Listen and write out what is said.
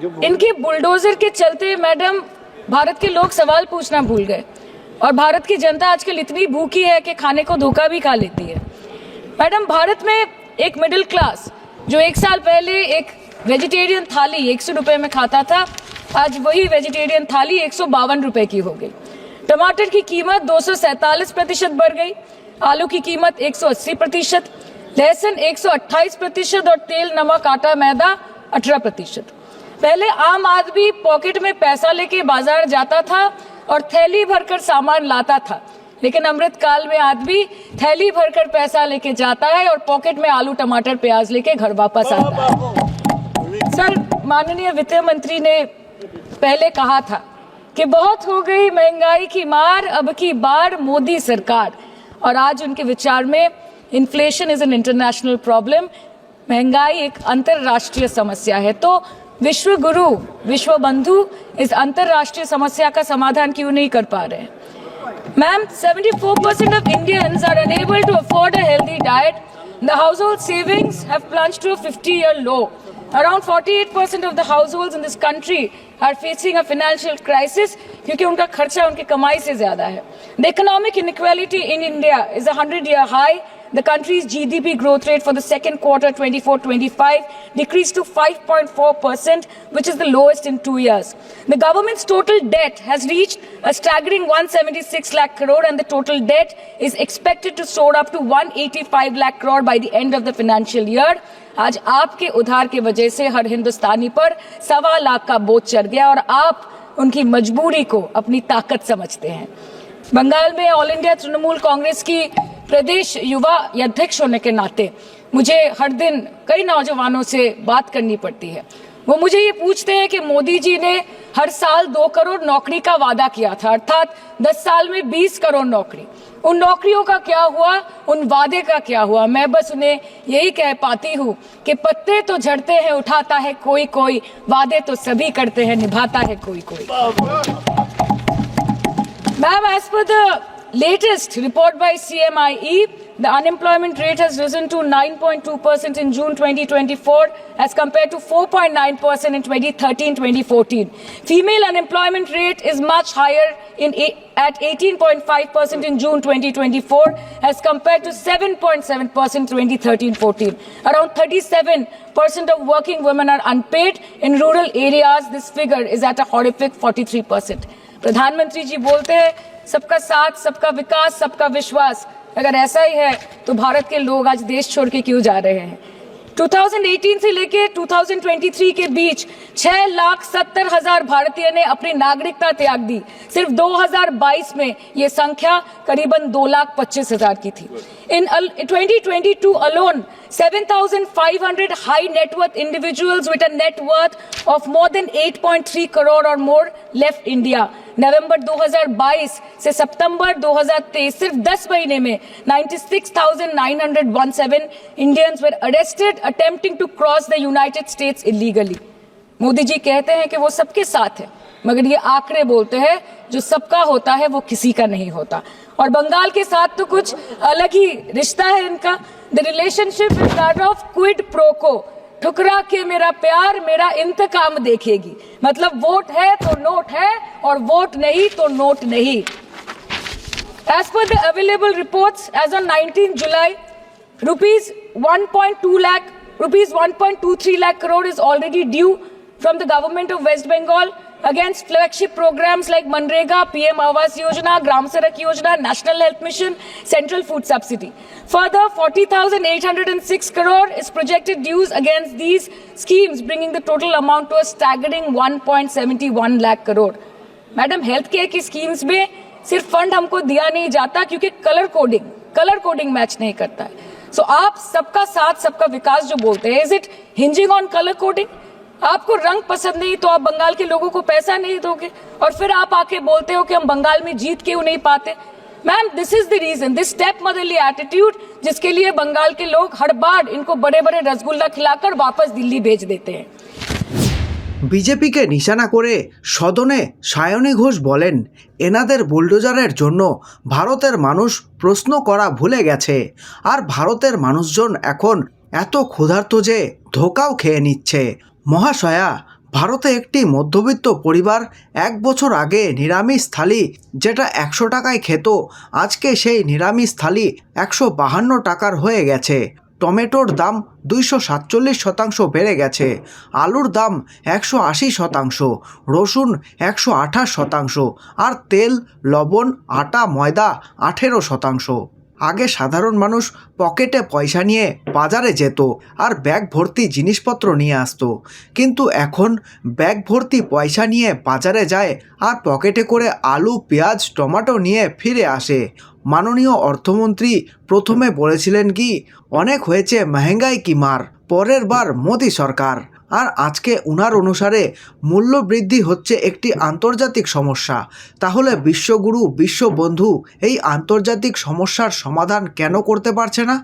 इनके बुलडोजर के चलते मैडम भारत के लोग सवाल पूछना भूल गए और भारत की जनता आजकल इतनी भूखी है कि खाने को धोखा भी खा लेती है। मैडम भारत में एक मिडिल क्लास जो 1 साल पहले एक वेजिटेरियन थाली 100 रुपए में खाता था, आज वही वेजिटेरियन थाली 152 रुपए की हो गई। टमाटर की कीमत 247% बढ़ गई, आलू की कीमत 180%, लहसुन 128% और तेल नमक आटा मैदा 18%। पहले आम आदमी पॉकेट में पैसा लेके बाजार जाता था और थैली भरकर सामान लाता था, लेकिन अमृतकाल में आदमी थैली भरकर पैसा लेके जाता है और पॉकेट में आलू टमाटर प्याज लेके घर वापस आता है। सर, माननीय वित्त मंत्री ने पहले कहा था कि बहुत हो गई महंगाई की मार, अब की बार मोदी सरकार, और आज उनके विचार में inflation is an international problem, महंगाई एक अंतरराष्ट्रीय समस्या है। तो विश्व गुरु विश्व बंधु इस अंतरराष्ट्रीय समस्या का समाधान क्यों नहीं कर पा रहे हैं? Ma'am, 74% of Indians are unable to afford a healthy diet. The household savings have plunged to a 50-year low. Around 48% of the households in this country are facing a financial crisis क्योंकि उनका खर्चा उनकी कमाई से ज्यादा है। The economic inequality in India is a 100-year high. The country's GDP growth rate for the second quarter 24-25 decreased to 5.4%, which is the lowest in 2 years. The government's total debt has reached a staggering 176 lakh crore and the total debt is expected to soar up to 185 lakh crore by the end of the financial year. आज आपके उधार की वजह से हर हिंदुस्तानी पर 1.25 लाख का बोझ चढ़ गया और आप उनकी मजबूरी को अपनी ताकत समझते हैं। बंगाल में ऑल इंडिया तृणमूल कांग्रेस की प्रदेश युवा अध्यक्ष होने के नाते मुझे हर दिन कई नौजवानों से बात करनी पड़ती है। वो मुझे ये पूछते हैं कि मोदी जी ने हर साल 2 करोड़ नौकरी का वादा किया था, अर्थात 10 साल में 20 करोड़ नौकरी। उन नौकरियों का क्या हुआ, उन वादे का क्या हुआ? मैं बस उन्हें यही कह पाती हूँ कि पत्ते तो झड़ते हैं उठाता है कोई कोई, वादे तो सभी करते हैं निभाता है कोई कोई। Ma'am, as per the latest report by CMIE, the unemployment rate has risen to 9.2% in June 2024 as compared to 4.9% in 2013-2014. Female unemployment rate is much higher at 18.5% in June 2024 as compared to 7.7% 2013-14. Around 37% of working women are unpaid. In rural areas, this figure is at a horrific 43%. प्रधानमंत्री जी बोलते हैं सबका साथ, सबका विकास, सबका विश्वास। अगर ऐसा ही है तो भारत के लोग आज देश छोड़ के क्यों जा रहे हैं? 2018 से लेके 2023 के बीच 6,70,000 भारतीय ने अपनी नागरिकता त्याग दी। सिर्फ 2022 में ये संख्या करीबन 2,25,000 की थी। In 2022 alone, 7,500 high net worth individuals with a net worth of more than 8.3 crore or more left India. नवंबर 2022 से सितंबर 2023 सिर्फ 10 महीने में 96,917 Indians were arrested attempting to cross the United States illegally. Modi ji कहते हैं कि वो सबके साथ है, मगर ये आंकड़े बोलते हैं जो सबका होता है वो किसी का नहीं होता। और बंगाल के साथ तो कुछ अलग ही रिश्ता है इनका। The relationship is that of quid pro को, ठुकरा के मेरा प्यार मेरा इंतकाम देखेगी। मतलब वोट है तो नोट है और वोट नहीं तो नोट नहीं। As per the available reports, as on 19 July, rupees 1.23 lakh crore is already due from the government of West Bengal against flagship programs like Manrega, PM Awas Yojana, Gram Sadak Yojana, National Health Mission, Central Food Subsidy. Further, 40,806 crore is projected dues against these schemes, bringing the total amount to a staggering 1.71 lakh crore. Madam, health care की schemes में सिर्फ fund हमको दिया नहीं जाता क्योंकि colour coding match नहीं करता है। सो आप सबका साथ सबका विकास जो बोलते हैं, is it hinging on colour coding? आपको रंग पसंद नहीं तो आप बंगाल के लोगों को पैसा नहीं दोगे और फिर आप आके बोलते हो कि हम बंगाल में जीत क्यों नहीं पाते? Ma'am, this is the reason, this step motherly attitude, जिसके लिए बंगाल के लोग हर बार इनको बड़े बड़े रसगुल्ला खिलाकर वापस दिल्ली भेज देते हैं। বিজেপিকে নিশানা করে সদনে সায়নী ঘোষ বলেন, এনাদের বুলডোজারের জন্য ভারতের মানুষ প্রশ্ন করা ভুলে গেছে, আর ভারতের মানুষজন এখন এত ক্ষুধার্ত যে ধোকাও খেয়ে নিচ্ছে। মহাশয়া, ভারতে একটি মধ্যবিত্ত পরিবার 1 বছর আগে নিরামিষ থালি যেটা 100 টাকায় খেত, আজকে সেই নিরামিষ থালি 152 টাকার হয়ে গেছে। টমেটোর দাম 247% বেড়ে গেছে, আলুর দাম 180%, রসুন 128%, আর তেল, লবণ, আটা, ময়দা 18%। আগে সাধারণ মানুষ পকেটে পয়সা নিয়ে বাজারে যেত আর ব্যাগ ভর্তি জিনিসপত্র নিয়ে আসতো, কিন্তু এখন ব্যাগ ভর্তি পয়সা নিয়ে বাজারে যায় আর পকেটে করে আলু, পেঁয়াজ, টমেটো নিয়ে ফিরে আসে। মাননীয় অর্থমন্ত্রী প্রথমে বলেছিলেন কি অনেক হয়েছে মহঙ্গাই কি মার, পরের বার মোদি সরকার। আর আজকে উনার অনুসারে মূল্য বৃদ্ধি হচ্ছে একটি আন্তর্জাতিক সমস্যা। তাহলে বিশ্বগুরু, বিশ্ববন্ধু এই আন্তর্জাতিক সমস্যার সমাধান কেন করতে পারছে না?